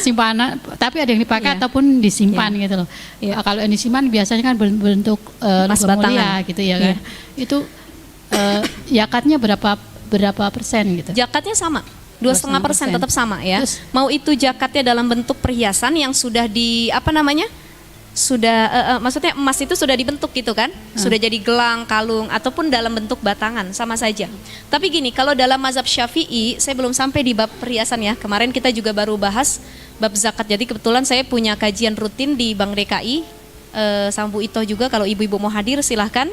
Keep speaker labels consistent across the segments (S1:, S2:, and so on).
S1: simpanan, tapi ada yang dipakai
S2: Iya.
S1: ataupun disimpan
S2: Iya.
S1: gitu loh.
S2: Iya.
S1: Kalau yang disimpan biasanya kan berbentuk
S2: Emas
S1: logam
S2: batangan.
S1: mulia gitu ya kan.
S2: Iya.
S1: Itu zakatnya berapa persen gitu?
S2: Jakatnya sama, 2,5% tetap sama ya.
S1: Terus?
S2: Mau itu jakatnya dalam bentuk perhiasan yang sudah di apa namanya? Sudah maksudnya emas itu sudah dibentuk gitu kan? Sudah jadi gelang, kalung ataupun dalam bentuk batangan sama saja. Tapi gini, kalau dalam mazhab Syafi'i, saya belum sampai di bab perhiasan ya. Kemarin kita juga baru bahas bab zakat. Jadi kebetulan saya punya kajian rutin di Bank DKI sama Bu Ito juga. Kalau ibu-ibu mau hadir silahkan.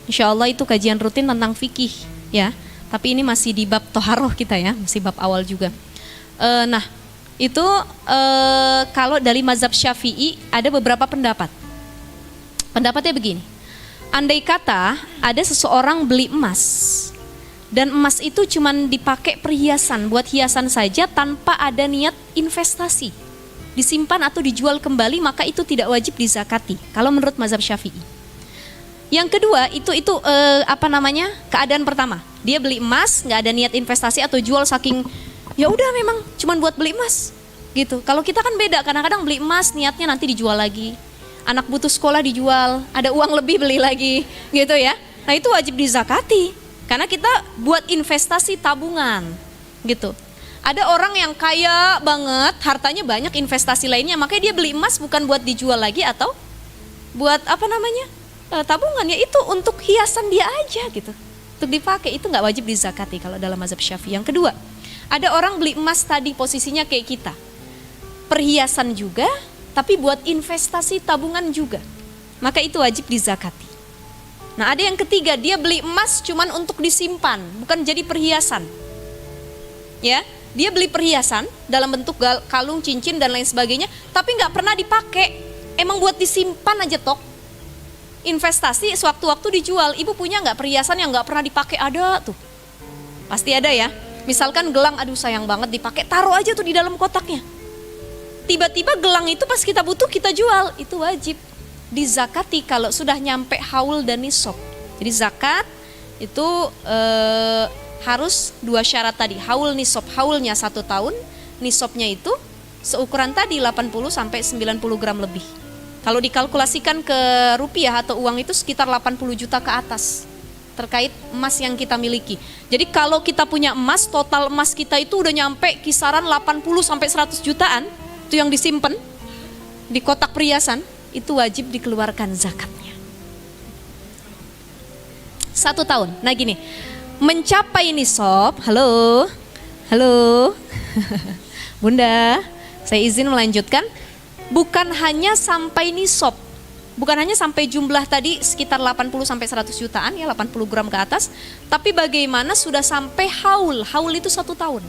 S2: Insya Allah itu kajian rutin tentang fikih ya. Tapi ini masih di bab toharoh kita ya, masih bab awal juga. Nah, itu kalau dari mazhab Syafi'i ada beberapa pendapat. Pendapatnya begini, andai kata ada seseorang beli emas dan emas itu cuma dipakai perhiasan, buat hiasan saja tanpa ada niat investasi, disimpan atau dijual kembali, maka itu tidak wajib dizakati kalau menurut mazhab Syafi'i. Yang kedua itu keadaan pertama, dia beli emas nggak ada niat investasi atau jual saking ya udah memang cuman buat beli emas gitu. Kalau kita kan beda, kadang-kadang beli emas niatnya nanti dijual lagi, anak butuh sekolah dijual, ada uang lebih beli lagi gitu ya. Nah itu wajib dizakati karena kita buat investasi tabungan gitu. Ada orang yang kaya banget, hartanya banyak, investasi lainnya, makanya dia beli emas bukan buat dijual lagi atau buat tabungan, ya itu untuk hiasan dia aja gitu, untuk dipakai, itu nggak wajib dizakati kalau dalam mazhab Syafi'i. Yang kedua, ada orang beli emas tadi posisinya kayak kita, perhiasan juga tapi buat investasi tabungan juga, maka itu wajib dizakati. Nah ada yang ketiga, dia beli emas cuman untuk disimpan, bukan jadi perhiasan ya. Dia beli perhiasan dalam bentuk kalung, cincin dan lain sebagainya, tapi nggak pernah dipakai, emang buat disimpan aja tok. Investasi sewaktu-waktu dijual. Ibu punya nggak perhiasan yang nggak pernah dipakai? Ada tuh, pasti ada ya. Misalkan gelang, aduh sayang banget dipakai, taruh aja tuh di dalam kotaknya. Tiba-tiba gelang itu pas kita butuh kita jual, itu wajib dizakati kalau sudah nyampe haul dan nisab. Jadi zakat itu harus dua syarat tadi, haul nisab. Haulnya 1 tahun, nisabnya itu seukuran tadi 80 sampai 90 gram lebih. Kalau dikalkulasikan ke rupiah atau uang itu sekitar 80 juta ke atas terkait emas yang kita miliki. Jadi kalau kita punya emas, total emas kita itu udah nyampe kisaran 80 sampai 100 jutaan, itu yang disimpan di kotak perhiasan, itu wajib dikeluarkan zakatnya. 1 tahun. Nah gini, mencapai nisab, halo Bunda, saya izin melanjutkan. Bukan hanya sampai nisab, bukan hanya sampai jumlah tadi sekitar 80 sampai 100 jutaan ya, 80 gram ke atas, tapi bagaimana sudah sampai haul. Haul itu 1 tahun.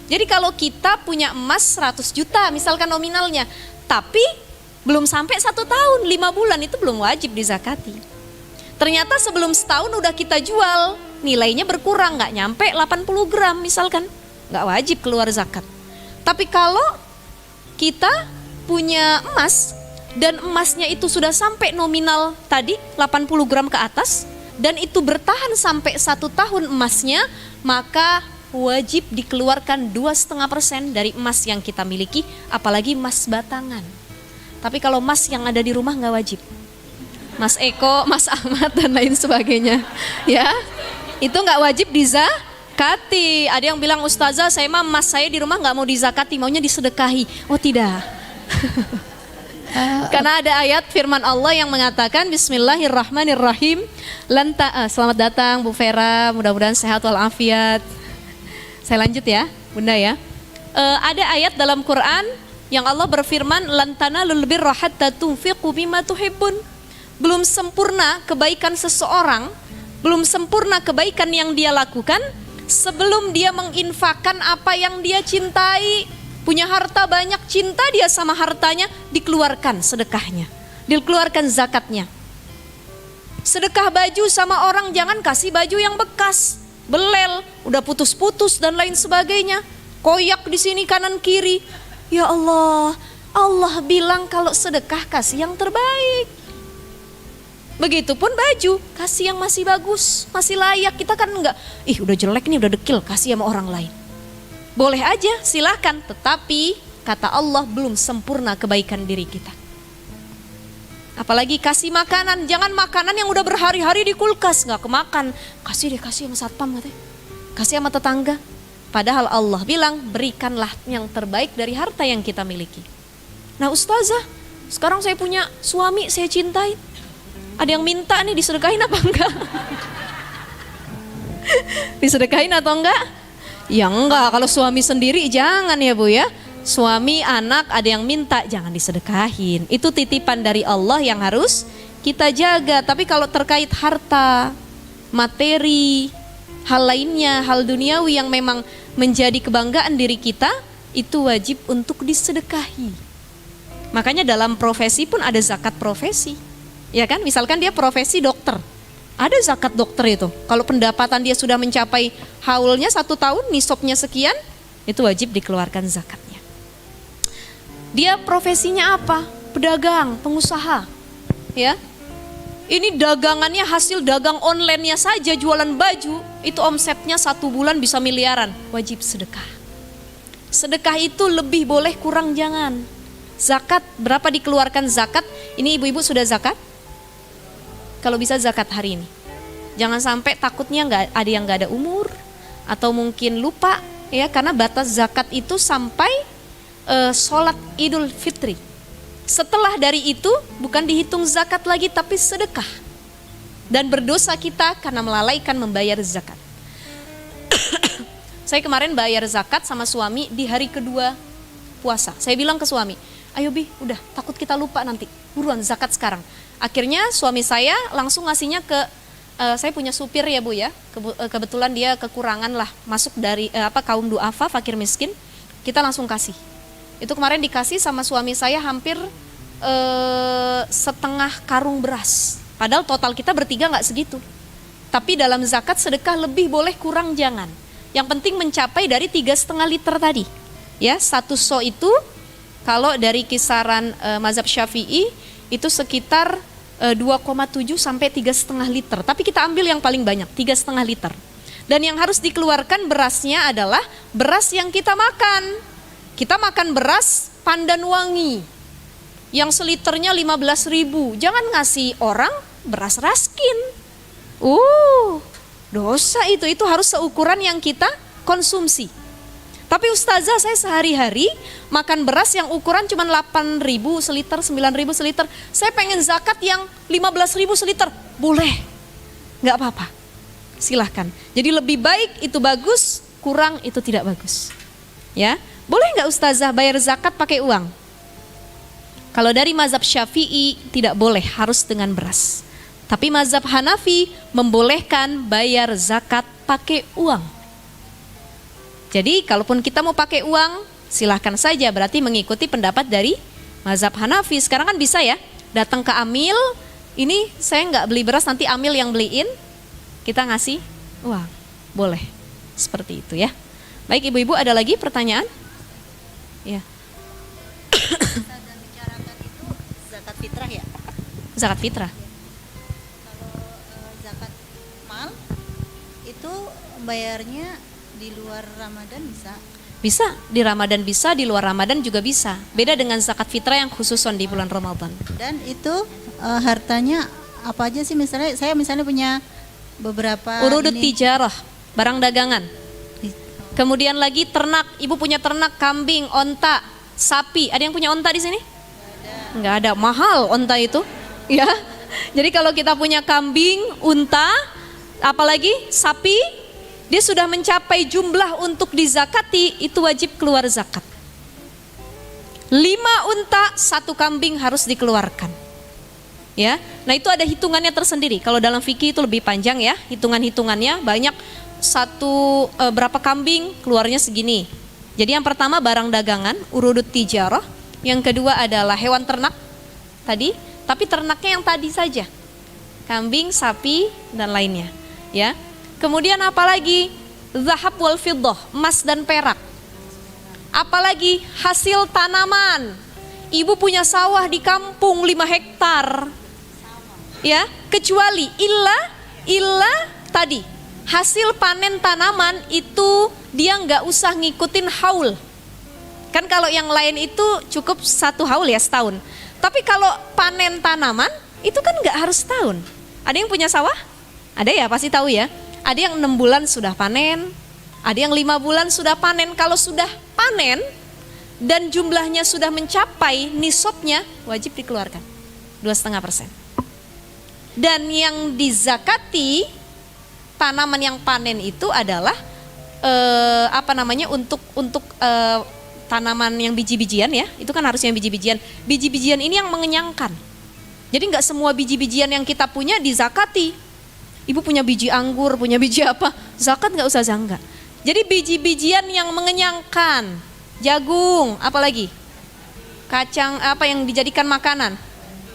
S2: Jadi kalau kita punya emas 100 juta misalkan nominalnya, tapi belum sampai 1 tahun, 5 bulan, itu belum wajib dizakati. Ternyata sebelum setahun udah kita jual, nilainya berkurang, nggak nyampe 80 gram misalkan, nggak wajib keluar zakat. Tapi kalau kita punya emas dan emasnya itu sudah sampai nominal tadi 80 gram ke atas dan itu bertahan sampai 1 tahun emasnya, maka wajib dikeluarkan 2,5% dari emas yang kita miliki, apalagi emas batangan. Tapi kalau emas yang ada di rumah nggak wajib, Mas Eko, Mas Ahmad dan lain sebagainya ya, itu nggak wajib dizakati. Ada yang bilang, Ustazah saya mah emas saya di rumah nggak mau dizakati, maunya disedekahi. Oh tidak. Karena ada ayat firman Allah yang mengatakan Bismillahirrahmanirrahim. Selamat datang Bu Vera, mudah-mudahan sehat walafiat. Saya lanjut ya Bunda ya. Ada ayat dalam Quran yang Allah berfirman, lan tanalul birra hatta tunfiqu mimma tuhibbun. Belum sempurna kebaikan seseorang, belum sempurna kebaikan yang dia lakukan sebelum dia menginfakkan apa yang dia cintai. Punya harta banyak, cinta dia sama hartanya, dikeluarkan sedekahnya, dikeluarkan zakatnya. Sedekah baju sama orang, jangan kasih baju yang bekas, belel, udah putus-putus dan lain sebagainya, koyak di sini kanan kiri. Ya Allah, Allah bilang kalau sedekah kasih yang terbaik. Begitupun baju, kasih yang masih bagus, masih layak. Kita kan enggak, udah jelek nih, udah dekil, kasih sama orang lain. Boleh aja, silahkan, tetapi kata Allah belum sempurna kebaikan diri kita. Apalagi kasih makanan, jangan makanan yang udah berhari-hari di kulkas nggak kemakan. Kasih sama satpam katanya, kasih sama tetangga. Padahal Allah bilang berikanlah yang terbaik dari harta yang kita miliki. Nah ustazah, sekarang saya punya suami saya cintai, ada yang minta nih, disedekahin apa enggak? Disedekahin atau enggak? Ya enggak, kalau suami sendiri jangan ya Bu ya. Suami, anak ada yang minta, jangan disedekahin. Itu titipan dari Allah yang harus kita jaga. Tapi kalau terkait harta, materi, hal lainnya, hal duniawi yang memang menjadi kebanggaan diri kita, itu wajib untuk disedekahi. Makanya dalam profesi pun ada zakat profesi. Ya kan, misalkan dia profesi dokter, ada zakat dokter itu. Kalau pendapatan dia sudah mencapai haulnya 1 tahun, nisabnya sekian, itu wajib dikeluarkan zakatnya. Dia profesinya apa? Pedagang, pengusaha. Ya. Ini dagangannya hasil dagang online-nya saja, jualan baju, itu omsetnya 1 bulan bisa miliaran, wajib sedekah. Sedekah itu lebih boleh, kurang jangan. Zakat, berapa dikeluarkan zakat? Ini ibu-ibu sudah zakat? Kalau bisa zakat hari ini. Jangan sampai takutnya ada yang nggak ada umur, atau mungkin lupa, ya, karena batas zakat itu sampai sholat Idul Fitri. Setelah dari itu bukan dihitung zakat lagi tapi sedekah. Dan berdosa kita karena melalaikan membayar zakat. Saya kemarin bayar zakat sama suami di hari kedua puasa. Saya bilang ke suami, ayo Bi, udah takut kita lupa nanti, buruan zakat sekarang. Akhirnya suami saya langsung ngasihnya ke, saya punya supir ya Bu ya, kebetulan dia kekurangan lah, masuk dari kaum duafa, fakir miskin, kita langsung kasih. Itu kemarin dikasih sama suami saya hampir setengah karung beras. Padahal total kita bertiga nggak segitu. Tapi dalam zakat sedekah lebih boleh, kurang jangan. Yang penting mencapai dari 3,5 liter tadi. Ya, 1 so itu kalau dari kisaran mazhab Syafi'i itu sekitar 2,7 sampai 3,5 liter. Tapi kita ambil yang paling banyak, 3,5 liter. Dan yang harus dikeluarkan berasnya adalah beras yang kita makan. Kita makan beras pandan wangi yang seliternya 15.000. Jangan ngasih orang beras raskin. Dosa itu harus seukuran yang kita konsumsi. Tapi ustazah, saya sehari-hari makan beras yang ukuran cuma 8.000 seliter, 9.000 seliter. Saya pengen zakat yang 15.000 seliter. Boleh, nggak apa-apa. Silahkan. Jadi lebih baik itu bagus, kurang itu tidak bagus. Ya. Boleh nggak ustazah bayar zakat pakai uang? Kalau dari mazhab Syafi'i tidak boleh, harus dengan beras. Tapi mazhab Hanafi membolehkan bayar zakat pakai uang. Jadi kalaupun kita mau pakai uang, silahkan saja, berarti mengikuti pendapat dari mazhab Hanafi. Sekarang kan bisa ya, datang ke Amil, ini saya nggak beli beras, nanti Amil yang beliin, kita ngasih uang. Boleh, seperti itu ya. Baik ibu-ibu, ada lagi pertanyaan? Ya.
S3: Kita bicarakan itu zakat fitrah ya.
S2: Zakat fitrah.
S3: Kalau zakat mal itu bayarnya di luar Ramadan bisa.
S2: Bisa, di Ramadan bisa, di luar Ramadan juga bisa. Beda dengan zakat fitrah yang khususon di bulan Ramadan.
S3: Dan itu hartanya apa aja sih? Misalnya saya punya beberapa
S2: Urudut tijarah, barang dagangan. Kemudian lagi ternak, ibu punya ternak kambing, onta, sapi. Ada yang punya onta di sini? Enggak ada, mahal onta itu. Ya. Jadi kalau kita punya kambing, unta, apalagi sapi, dia sudah mencapai jumlah untuk dizakati, itu wajib keluar zakat. 5 unta, 1 kambing harus dikeluarkan. Ya. Nah, itu ada hitungannya tersendiri. Kalau dalam fikih itu lebih panjang ya, hitungan-hitungannya banyak. Berapa kambing keluarnya segini. Jadi yang pertama barang dagangan, urudut tijarah. Yang kedua adalah hewan ternak tadi, tapi ternaknya yang tadi saja, kambing, sapi dan lainnya. Ya. Kemudian apalagi zahab wal fiddah, emas dan perak. Apalagi hasil tanaman. Ibu punya sawah di kampung 5 hektar. Ya, kecuali illa tadi. Hasil panen tanaman itu dia nggak usah ngikutin haul. Kan kalau yang lain itu cukup 1 haul ya, setahun. Tapi kalau panen tanaman itu kan nggak harus setahun. Ada yang punya sawah? Ada ya, pasti tahu ya. Ada yang 6 bulan sudah panen, ada yang 5 bulan sudah panen. Kalau sudah panen dan jumlahnya sudah mencapai nisabnya, wajib dikeluarkan 2,5%. Dan yang dizakati tanaman yang panen itu adalah untuk tanaman yang biji-bijian ya, itu kan harusnya yang biji-bijian. Biji-bijian ini yang mengenyangkan. Jadi nggak semua biji-bijian yang kita punya dizakati. Ibu punya biji anggur, punya biji apa, zakat nggak usah enggak. Jadi biji-bijian yang mengenyangkan, jagung, apalagi kacang apa yang dijadikan makanan,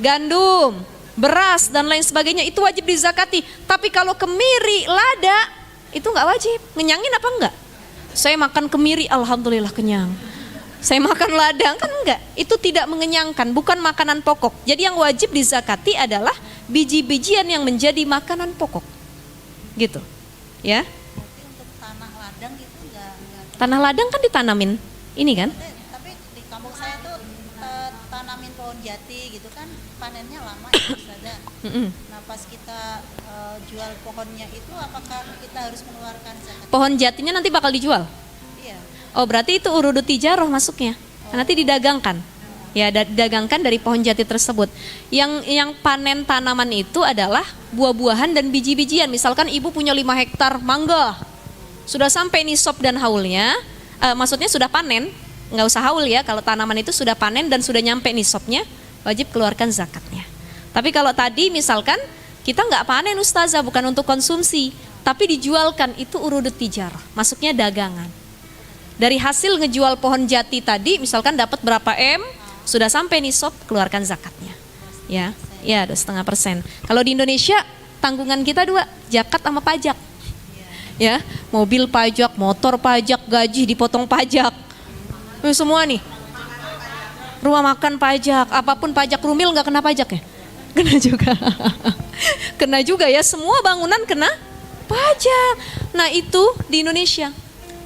S2: gandum, beras dan lain sebagainya itu wajib dizakati. Tapi kalau kemiri, lada itu nggak wajib. Ngenyangin apa enggak? Saya makan kemiri, alhamdulillah kenyang. Saya makan ladang kan enggak, itu tidak mengenyangkan, bukan makanan pokok. Jadi yang wajib dizakati adalah biji-bijian yang menjadi makanan pokok, gitu, ya.
S3: Untuk tanah ladang itu enggak.
S2: Tanah ladang kan ditanamin, ini kan?
S3: Tapi di kampung saya tuh tanamin pohon jati gitu kan, panennya lama ya Ustazah. Nah pas kita jual pohonnya itu, apakah kita harus mengeluarkan zakat?
S2: Pohon jatinya nanti bakal dijual.
S3: Iya.
S2: Oh berarti itu urudut tijarah masuknya. Nanti didagangkan. Ya didagangkan dari pohon jati tersebut. Yang panen tanaman itu adalah buah-buahan dan biji-bijian. Misalkan ibu punya 5 hektar mangga. Sudah sampai nisab dan haulnya, maksudnya sudah panen, nggak usah haul ya. Kalau tanaman itu sudah panen dan sudah nyampe nisabnya, wajib keluarkan zakatnya. Tapi kalau tadi misalkan kita nggak panen ustazah, bukan untuk konsumsi, tapi dijualkan, itu urudut tijarah, masuknya dagangan. Dari hasil ngejual pohon jati tadi, misalkan dapat berapa M, sudah sampai nisab, keluarkan zakatnya. Ya, 2,5%. Kalau di Indonesia tanggungan kita 2, zakat sama pajak. Ya, mobil pajak, motor pajak, gaji dipotong pajak, semua nih. Rumah makan pajak, apapun pajak, rumil nggak kena pajak ya? Kena juga. Kena juga ya, semua bangunan kena pajak. Nah itu di Indonesia.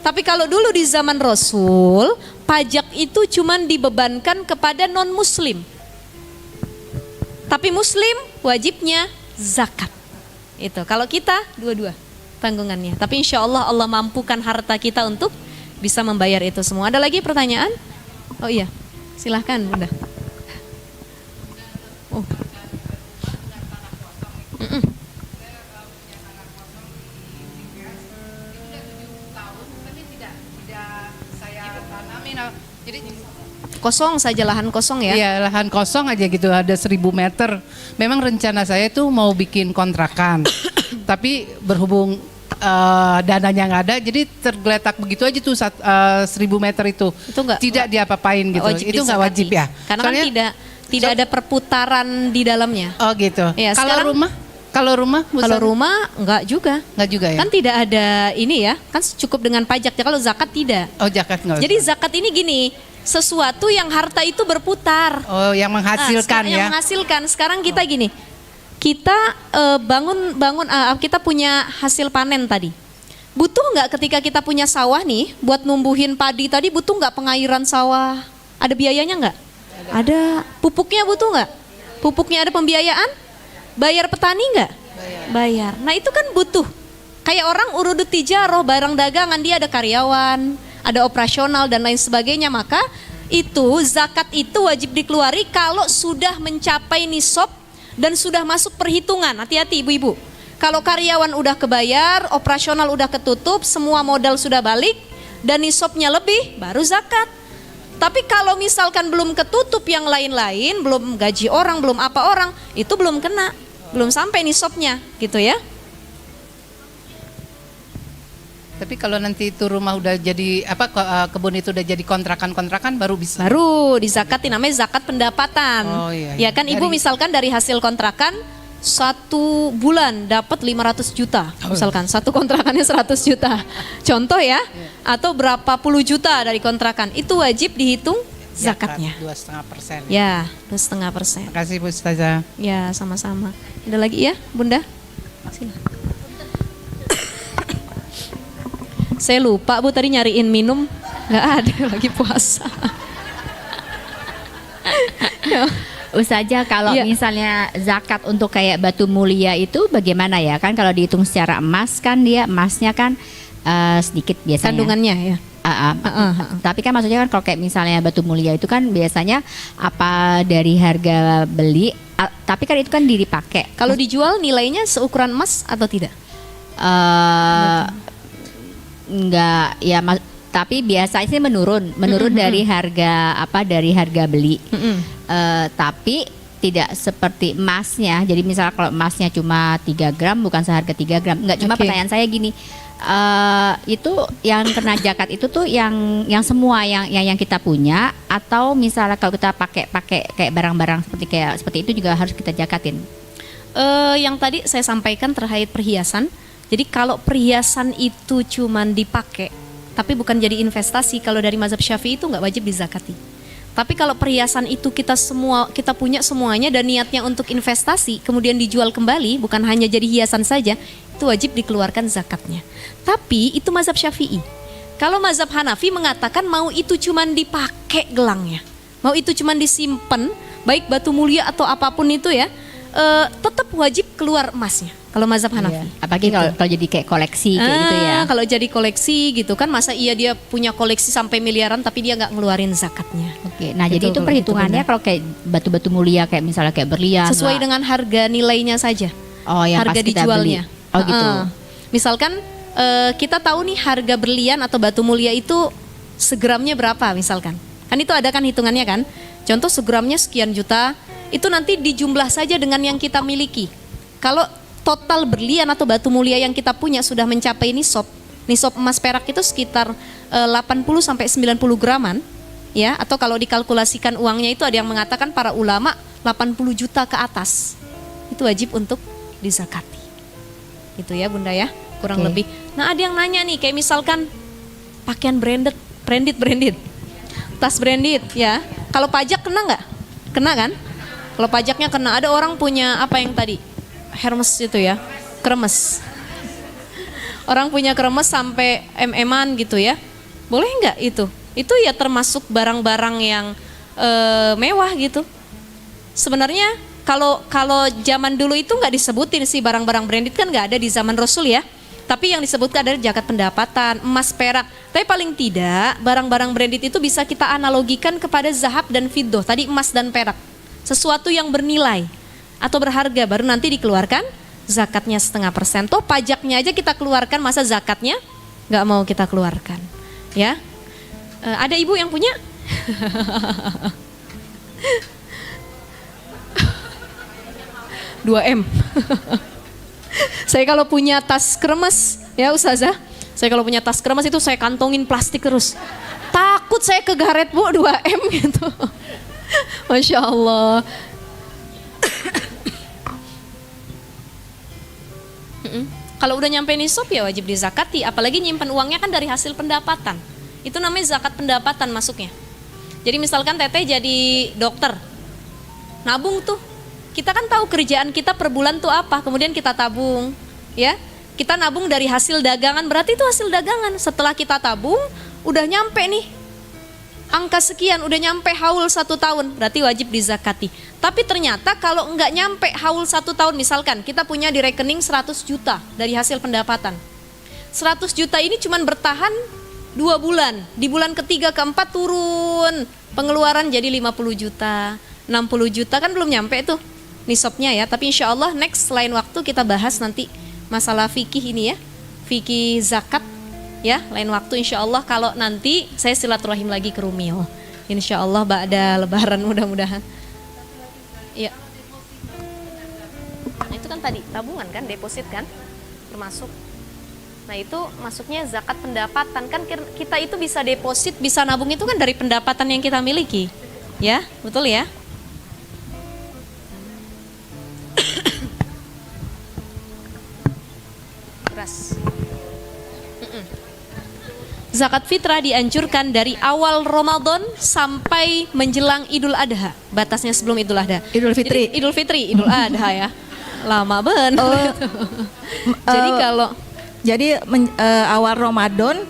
S2: Tapi kalau dulu di zaman Rasul, pajak itu cuman dibebankan kepada non-muslim. Tapi muslim wajibnya zakat. Itu kalau kita dua-dua tanggungannya. Tapi insya Allah Allah mampukan harta kita untuk bisa membayar itu semua. Ada lagi pertanyaan? Oh iya, silahkan Bunda. Oh.
S1: Jadi
S2: Kosong saja, lahan kosong ya?
S4: Iya, lahan kosong aja gitu, ada 1.000 meter. Memang rencana saya tuh mau bikin kontrakan, tapi berhubung dananya nggak ada, jadi tergeletak begitu aja tuh 1.000 meter itu.
S2: Itu
S4: tidak diapa-apain gitu. Itu nggak wajib ya?
S2: Karena kan tidak ada perputaran di dalamnya.
S4: Oh gitu.
S2: Ya,
S4: Kalau rumah?
S2: Kalau rumah enggak juga.
S4: Nggak juga ya?
S2: Kan tidak ada ini ya, kan cukup dengan pajak. Kalau zakat tidak.
S4: Oh zakat nggak.
S2: Jadi zakat ini gini, sesuatu yang harta itu berputar.
S4: Oh yang menghasilkan ya?
S2: Yang menghasilkan. Sekarang kita gini, kita kita punya hasil panen tadi. Butuh nggak ketika kita punya sawah nih, buat numbuhin padi tadi, butuh nggak pengairan sawah? Ada biayanya nggak? Ada. Pupuknya butuh nggak? Pupuknya ada pembiayaan? Bayar petani nggak? Bayar. Nah itu kan butuh. Kayak orang urudut tijarah, barang dagangan, dia ada karyawan, ada operasional dan lain sebagainya. Maka itu zakat itu wajib dikeluari kalau sudah mencapai nisab dan sudah masuk perhitungan. Hati-hati ibu-ibu. Kalau karyawan udah kebayar, operasional udah ketutup, semua modal sudah balik dan nisabnya lebih, baru zakat. Tapi kalau misalkan belum ketutup yang lain-lain, belum gaji orang, belum apa orang, itu belum kena, belum sampai nisabnya, gitu ya.
S4: Tapi kalau nanti itu rumah udah jadi kebun itu udah jadi kontrakan baru bisa.
S2: Baru dizakati, namanya zakat pendapatan.
S4: Oh, iya.
S2: Ya kan ibu misalkan dari hasil kontrakan 1 bulan dapat 500 juta, misalkan satu kontrakannya 100 juta, contoh ya, atau berapa puluh juta dari kontrakan, itu wajib dihitung zakatnya.
S4: 2,5%.
S2: Ya, 2,5%.
S4: Terima kasih Bu Ustazah.
S2: Ya, sama-sama. Ada lagi ya, Bunda? Silakan. Saya lupa Bu tadi nyariin minum. Nggak ada lagi puasa. Ya.
S5: Ustazah, kalau
S2: Iya.
S5: misalnya zakat untuk kayak batu mulia itu bagaimana ya? Kan kalau dihitung secara emas kan dia emasnya kan sedikit biasanya.
S2: Kandungannya ya.
S5: Tapi kan maksudnya kan kalau kayak misalnya batu mulia itu kan biasanya apa dari harga beli, tapi kan itu kan dipakai.
S2: Kalau dijual nilainya seukuran emas atau tidak?
S5: Enggak ya, tapi biasanya sih menurun dari harga dari harga beli. Tapi tidak seperti emasnya. Jadi misalnya kalau emasnya cuma 3 gram bukan seharga 3 gram. Enggak, cuma
S2: Oke.
S5: pertanyaan saya gini. Itu yang kena zakat itu tuh yang semua yang kita punya, atau misalnya kalau kita pakai kayak barang-barang seperti itu juga harus kita zakatin.
S2: Yang tadi saya sampaikan terkait perhiasan. Jadi kalau perhiasan itu cuman dipakai tapi bukan jadi investasi, kalau dari mazhab Syafi'i itu nggak wajib dizakati. Tapi kalau perhiasan itu kita punya semuanya dan niatnya untuk investasi, kemudian dijual kembali, bukan hanya jadi hiasan saja, itu wajib dikeluarkan zakatnya. Tapi itu mazhab Syafi'i. Kalau mazhab Hanafi mengatakan mau itu cuman dipakai gelangnya, mau itu cuman disimpan, baik batu mulia atau apapun itu ya, tetap wajib keluar emasnya. Kalau mazhab Hanafi.
S5: Apalagi kalau jadi kayak koleksi kayak gitu ya.
S2: Kalau jadi koleksi gitu kan, masa iya dia punya koleksi sampai miliaran tapi dia nggak ngeluarin zakatnya.
S5: Oke, nah
S2: Gitu,
S5: jadi itu
S2: kalau
S5: perhitungannya
S2: itu
S5: kalau kayak batu-batu mulia kayak misalnya kayak berlian.
S2: Sesuai dengan harga nilainya saja.
S5: Oh, yang
S2: harga
S5: pas kita
S2: dijualnya.
S5: beli. Oh gitu.
S2: Misalkan kita tahu nih harga berlian atau batu mulia itu segramnya berapa misalkan. Kan itu ada kan hitungannya kan. Contoh segramnya sekian juta, itu nanti dijumlah saja dengan yang kita miliki. Kalau total berlian atau batu mulia yang kita punya sudah mencapai nisab emas perak itu sekitar 80 sampai 90 graman ya, atau kalau dikalkulasikan uangnya itu ada yang mengatakan para ulama 80 juta ke atas. Itu wajib untuk dizakati. Gitu ya Bunda ya, kurang
S5: Oke.
S2: lebih. Nah, ada yang nanya nih kayak misalkan pakaian branded. Tas branded ya. Kalau pajak kena nggak? Kena kan? Kalau pajaknya kena. Ada orang punya apa yang tadi? Hermes itu ya, kremes. Orang punya kremes sampai MM-an gitu ya. Boleh nggak itu? Itu ya termasuk barang-barang yang mewah gitu. Sebenarnya kalau zaman dulu itu nggak disebutin sih barang-barang branded, kan nggak ada di zaman Rasul ya. Tapi yang disebutkan adalah zakat pendapatan, emas, perak. Tapi paling tidak barang-barang branded itu bisa kita analogikan kepada zahab dan fiddah. Tadi emas dan perak. Sesuatu yang bernilai atau berharga baru nanti dikeluarkan zakatnya 0,5%. Toh pajaknya aja kita keluarkan, masa zakatnya nggak mau kita keluarkan ya. Ada ibu yang punya? 2M. Saya kalau punya tas kremes ya Ustazah, saya kalau punya tas kremes itu saya kantongin plastik terus, takut saya kegaret Bu 2M gitu. Masya Allah. Kalau udah nyampe nisab ya wajib dizakati, apalagi nyimpan uangnya kan dari hasil pendapatan. Itu namanya zakat pendapatan masuknya. Jadi misalkan Teteh jadi dokter, nabung tuh. Kita kan tahu kerjaan kita per bulan tuh apa, kemudian kita tabung, ya. Kita nabung dari hasil dagangan, berarti itu hasil dagangan. Setelah kita tabung, udah nyampe nih angka sekian, udah nyampe haul 1 tahun, berarti wajib dizakati. Tapi ternyata kalau enggak nyampe haul 1 tahun, misalkan kita punya di rekening 100 juta dari hasil pendapatan. 100 juta ini cuman bertahan 2 bulan, di bulan ketiga keempat turun, pengeluaran jadi 50 juta, 60 juta, kan belum nyampe tuh nisabnya ya. Tapi insya Allah next lain waktu kita bahas nanti masalah fikih ini ya, fikih zakat ya, lain waktu insya Allah. Kalau nanti saya silaturahim lagi ke Rumil, insya Allah ba'da lebaran mudah-mudahan ya. Nah, itu kan tadi tabungan kan, deposit kan termasuk. Nah itu masuknya zakat pendapatan, kan kita itu bisa deposit, bisa nabung itu kan dari pendapatan yang kita miliki ya, betul ya. Beras. Zakat fitrah dianjurkan dari awal Ramadan sampai menjelang Idul Adha. Batasnya sebelum Idul Adha.
S6: Idul Fitri.
S2: Jadi, Idul Fitri, Idul Adha ya. Lama benar. Jadi kalau
S6: Jadi awal Ramadan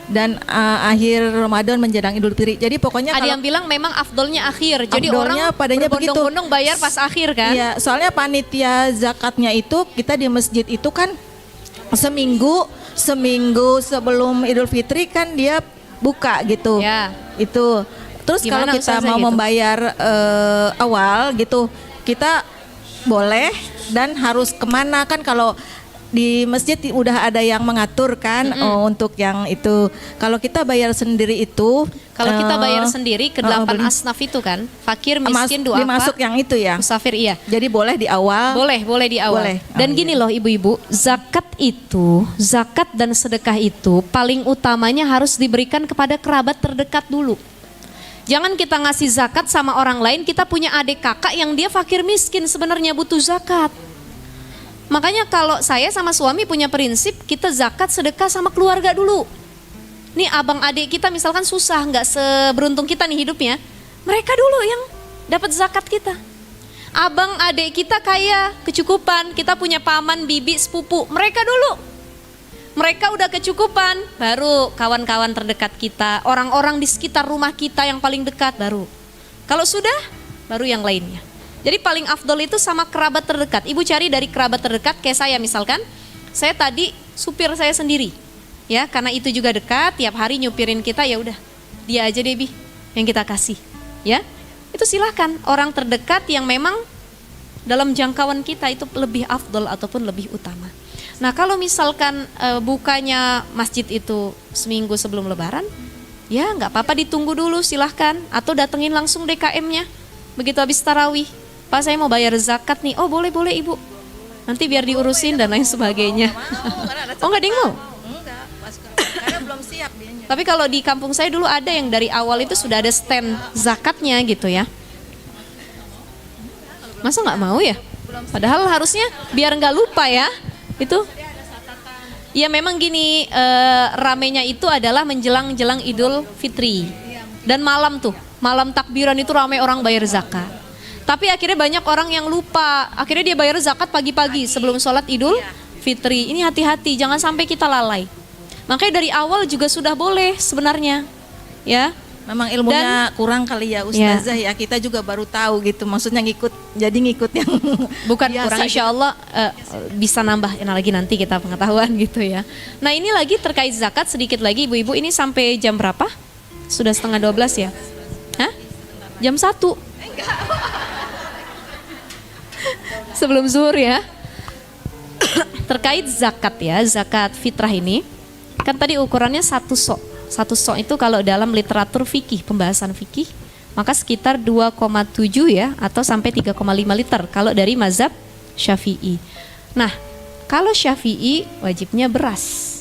S6: dan akhir Ramadan menjelang Idul Fitri. Jadi pokoknya
S2: Ada
S6: kalau
S2: yang bilang memang afdolnya akhir. Jadi
S6: Afdolnya
S2: orang
S6: padanya begitu.
S2: berbondong-bondong bayar pas akhir kan?
S6: Iya, soalnya panitia zakatnya itu kita di masjid itu kan seminggu sebelum Idul Fitri kan dia buka gitu.
S2: Ya.
S6: Itu. Terus kalau
S2: Gimana
S6: kita
S2: Ustazah
S6: mau
S2: gitu?
S6: membayar awal gitu, kita boleh dan harus kemana kan kalau di masjid udah ada yang mengatur kan untuk yang itu. Kalau kita bayar sendiri itu,
S2: Kalau kita bayar sendiri ke 8 asnaf itu kan, fakir, miskin, duafa,
S6: dimasuk yang itu ya.
S2: musafir, iya.
S6: Jadi boleh di awal.
S2: Boleh di awal.
S6: Boleh.
S2: Dan gini loh ibu-ibu, zakat dan sedekah itu paling utamanya harus diberikan kepada kerabat terdekat dulu. Jangan kita ngasih zakat sama orang lain, kita punya adik kakak yang dia fakir miskin sebenarnya butuh zakat. Makanya kalau saya sama suami punya prinsip, kita zakat sedekah sama keluarga dulu. Nih abang adik kita misalkan susah, nggak seberuntung kita nih hidupnya, mereka dulu yang dapat zakat kita. Abang adik kita kaya, kecukupan, kita punya paman, bibi, sepupu, mereka dulu. Mereka udah kecukupan, baru kawan-kawan terdekat kita, orang-orang di sekitar rumah kita yang paling dekat baru. Kalau sudah, baru yang lainnya. Jadi paling afdol itu sama kerabat terdekat. Ibu cari dari kerabat terdekat, kayak saya misalkan, saya tadi supir saya sendiri. Ya, karena itu juga dekat, tiap hari nyupirin kita, ya udah, dia aja deh Bi, yang kita kasih. Ya, itu silahkan orang terdekat yang memang dalam jangkauan kita itu lebih afdol ataupun lebih utama. Nah kalau misalkan bukanya masjid itu seminggu sebelum lebaran, ya nggak apa-apa ditunggu dulu silahkan. Atau datengin langsung DKM-nya, begitu habis tarawih. Pak saya mau bayar zakat nih, oh boleh ibu. Nanti biar diurusin dan lain sebagainya. Oh nggak ada yang mau?
S6: Enggak, karena belum siap dianya.
S2: Tapi kalau di kampung saya dulu ada yang dari awal itu sudah ada stand zakatnya gitu ya. Masa nggak mau ya? Padahal harusnya biar nggak lupa ya. Itu ya memang gini, ramenya itu adalah menjelang Idul Fitri. Dan malam tuh, malam takbiran itu ramai orang bayar zakat. Tapi akhirnya banyak orang yang lupa, akhirnya dia bayar zakat pagi-pagi sebelum sholat Idul Fitri. Ini hati-hati, jangan sampai kita lalai. Makanya dari awal juga sudah boleh sebenarnya, ya.
S6: Memang ilmunya kurang kali ya Ustazah ya. Kita juga baru tahu gitu. Maksudnya ngikut yang
S2: Bukan
S6: biasa
S2: kurang, insya Allah bisa nambah lagi nanti kita pengetahuan gitu ya. Nah ini lagi terkait zakat sedikit lagi ibu-ibu, ini sampai jam berapa? Sudah 11:30 ya? Hah? Jam 1? Sebelum zuhur ya. Terkait zakat ya, zakat fitrah ini kan tadi ukurannya satu sok. Satu sok itu kalau dalam literatur fikih, pembahasan fikih, maka sekitar 2,7 ya atau sampai 3,5 liter kalau dari mazhab Syafi'i. Nah, kalau Syafi'i wajibnya beras.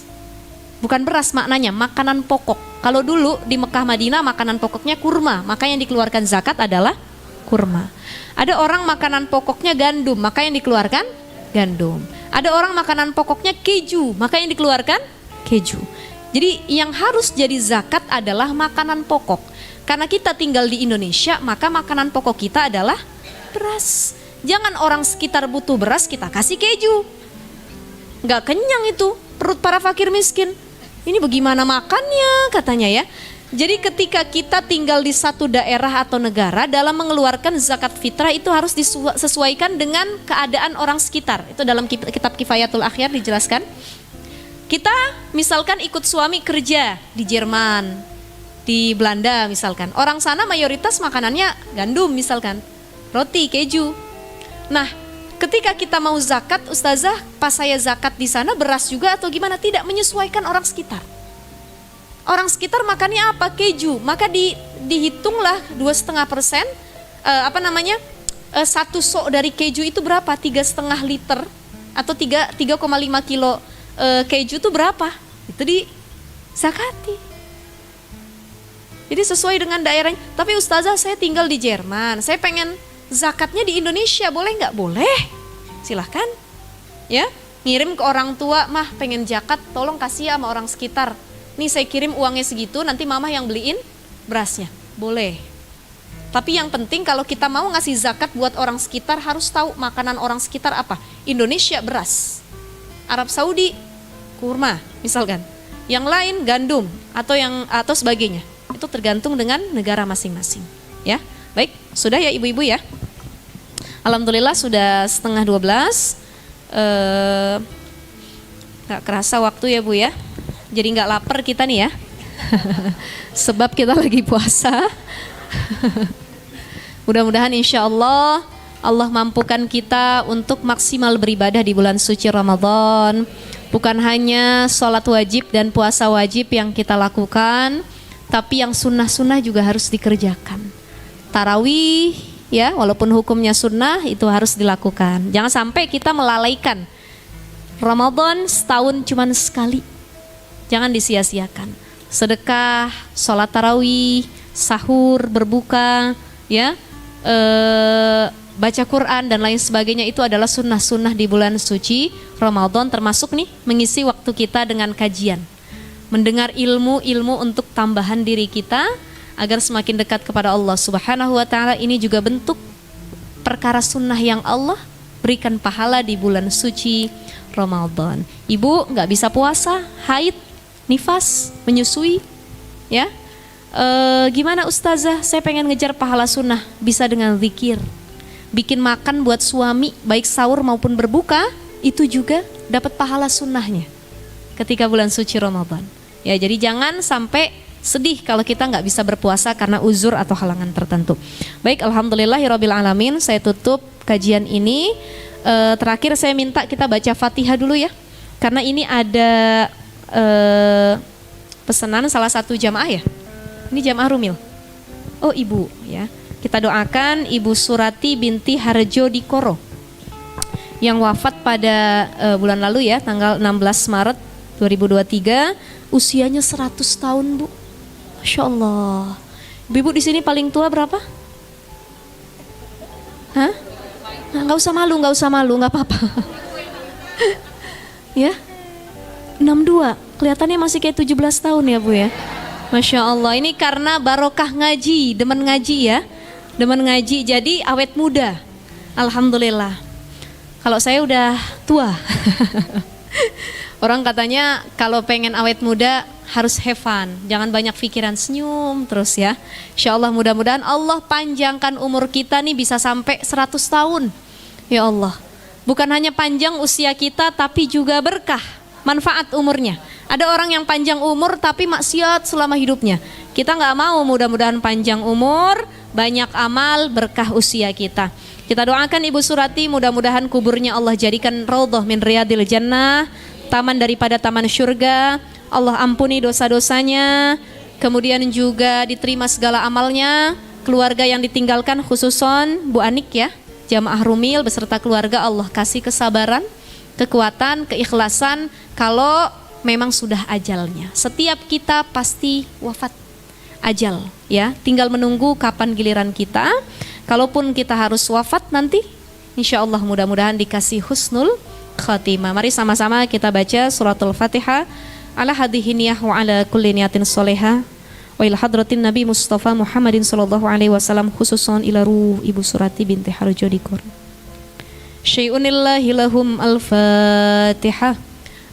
S2: Bukan beras maknanya, makanan pokok. Kalau dulu di Mekah Madinah makanan pokoknya kurma, maka yang dikeluarkan zakat adalah kurma. Ada orang makanan pokoknya gandum, maka yang dikeluarkan gandum. Ada orang makanan pokoknya keju, maka yang dikeluarkan keju. Jadi yang harus jadi zakat adalah makanan pokok. Karena kita tinggal di Indonesia, maka makanan pokok kita adalah beras. Jangan orang sekitar butuh beras, kita kasih keju. Nggak kenyang itu perut para fakir miskin. Ini bagaimana makannya katanya ya. Jadi ketika kita tinggal di satu daerah atau negara, dalam mengeluarkan zakat fitrah itu harus disesuaikan dengan keadaan orang sekitar. Itu dalam kitab Kifayatul Akhyar dijelaskan. Kita misalkan ikut suami kerja di Jerman, di Belanda misalkan. Orang sana mayoritas makanannya gandum misalkan, roti, keju. Nah, ketika kita mau zakat, Ustazah, pas saya zakat di sana beras juga atau gimana? Tidak, menyesuaikan orang sekitar. Orang sekitar makannya apa? Keju. Maka dihitunglah 2,5%. Satu sok dari keju itu berapa? 3,5 liter atau 3,5 kilo keju itu berapa? Itu di zakati. Jadi sesuai dengan daerahnya. Tapi Ustazah saya tinggal di Jerman, saya pengen zakatnya di Indonesia, boleh nggak? Boleh, silahkan. Ya, ngirim ke orang tua, mah pengen zakat, tolong kasih ya sama orang sekitar. Nih saya kirim uangnya segitu, nanti mama yang beliin berasnya, boleh. Tapi yang penting kalau kita mau ngasih zakat buat orang sekitar harus tahu makanan orang sekitar apa. Indonesia beras, Arab Saudi kurma misalkan, yang lain gandum atau sebagainya. Itu tergantung dengan negara masing-masing. Ya, baik, sudah ya ibu-ibu ya. Alhamdulillah sudah 11:30. Gak kerasa waktu ya Bu ya. Jadi gak lapar kita nih ya. Sebab kita lagi puasa. Mudah-mudahan insya Allah Allah mampukan kita untuk maksimal beribadah di bulan suci Ramadan. Bukan hanya sholat wajib dan puasa wajib yang kita lakukan, tapi yang sunnah-sunnah juga harus dikerjakan. Tarawih ya, walaupun hukumnya sunnah itu harus dilakukan. Jangan sampai kita melalaikan. Ramadan setahun cuman sekali. Jangan disia-siakan. Sedekah, sholat tarawih, sahur, berbuka, ya, baca Quran dan lain sebagainya itu adalah sunnah-sunnah di bulan suci Ramadan, termasuk nih mengisi waktu kita dengan kajian, mendengar ilmu-ilmu untuk tambahan diri kita agar semakin dekat kepada Allah Subhanahu wa Ta'ala. Ini juga bentuk perkara sunnah yang Allah berikan pahala di bulan suci Ramadan. Ibu nggak bisa puasa, haid, nifas, menyusui, ya. Gimana ustazah? Saya pengen ngejar pahala sunnah. Bisa dengan zikir. Bikin makan buat suami, baik sahur maupun berbuka, itu juga dapat pahala sunnahnya ketika bulan suci Ramadan. Ya, jadi jangan sampai sedih kalau kita nggak bisa berpuasa karena uzur atau halangan tertentu. Baik, alhamdulillahirabbil alamin. Saya tutup kajian ini. Terakhir saya minta kita baca Fatihah dulu ya, karena ini ada pesanan salah satu jamaah ya. Ini jamaah Rumil. Oh ibu ya. Kita doakan Ibu Surati binti Harjo di Koro yang wafat pada bulan lalu ya, tanggal 16 Maret 2023. Usianya 100 tahun Bu. Masya Allah. Ibu di sini paling tua berapa? Hah? Nah, nggak usah malu, nggak apa-apa. Ya, 62. Kelihatannya masih kayak 17 tahun ya Bu ya. Masya Allah, ini karena barokah ngaji, demen ngaji ya. Demen ngaji jadi awet muda. Alhamdulillah. Kalau saya udah tua. Orang katanya kalau pengen awet muda harus have fun, jangan banyak pikiran, senyum terus ya. Insya Allah mudah-mudahan Allah panjangkan umur kita nih bisa sampai 100 tahun. Ya Allah, bukan hanya panjang usia kita tapi juga berkah, manfaat umurnya. Ada orang yang panjang umur tapi maksiat selama hidupnya. Kita nggak mau, mudah-mudahan panjang umur, banyak amal, berkah usia kita. Kita doakan Ibu Surati, mudah-mudahan kuburnya Allah jadikan raudhah min riyadil jannah, taman daripada taman syurga. Allah ampuni dosa-dosanya, kemudian juga diterima segala amalnya. Keluarga yang ditinggalkan khususon Bu Anik ya, jamaah Rumil beserta keluarga, Allah kasih kesabaran, kekuatan, keikhlasan. Kalau memang sudah ajalnya, setiap kita pasti wafat ajal ya, tinggal menunggu kapan giliran kita. Kalaupun kita harus wafat nanti, insya Allah mudah-mudahan dikasih husnul khatimah. Mari sama-sama kita baca suratul Fatihah. Ala hadhihi niyah wa ala kulli niyatin solehah wa ila hadratin Nabi Mustafa Muhammadin sallallahu alaihi wasallam, khususon ila ruh Ibu Surati binti Harjo di Koro. Syai'unillahi lahum al-Fatihah.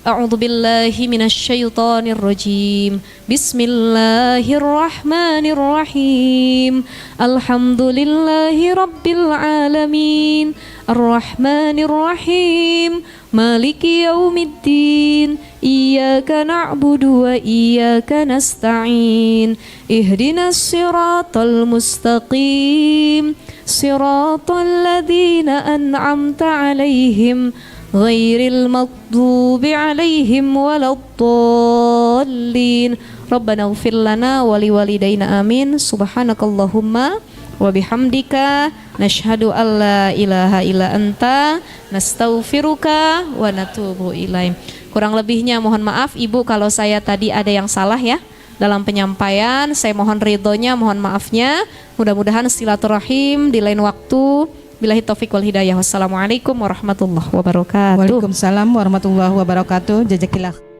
S2: A'udzu billahi minasy syaithanir rajim. Bismillahirrahmanirrahim. Alhamdulillahi rabbil alamin. Arrahmanir rahim. Maliki yaumiddin. Iyyaka na'budu wa iyyaka nasta'in. Ihdinas siratal mustaqim. Siratal ladzina an'amta 'alaihim ghairil maghdubi 'alaihim waladdallin. Rabbana ighfir lana wa liwalidayna amin. Subhanakallahumma wa bihamdika nashhadu an la ilaha illa anta nastaghfiruka wa natubu ilaik. Kurang lebihnya mohon maaf Ibu kalau saya tadi ada yang salah ya dalam penyampaian. Saya mohon ridhonya, mohon maafnya. Mudah-mudahan silaturahim di lain waktu. Billahi taufiq wal hidayah. Wassalamualaikum warahmatullahi wabarakatuh.
S6: Waalaikumsalam warahmatullahi wabarakatuh. Jazakillah.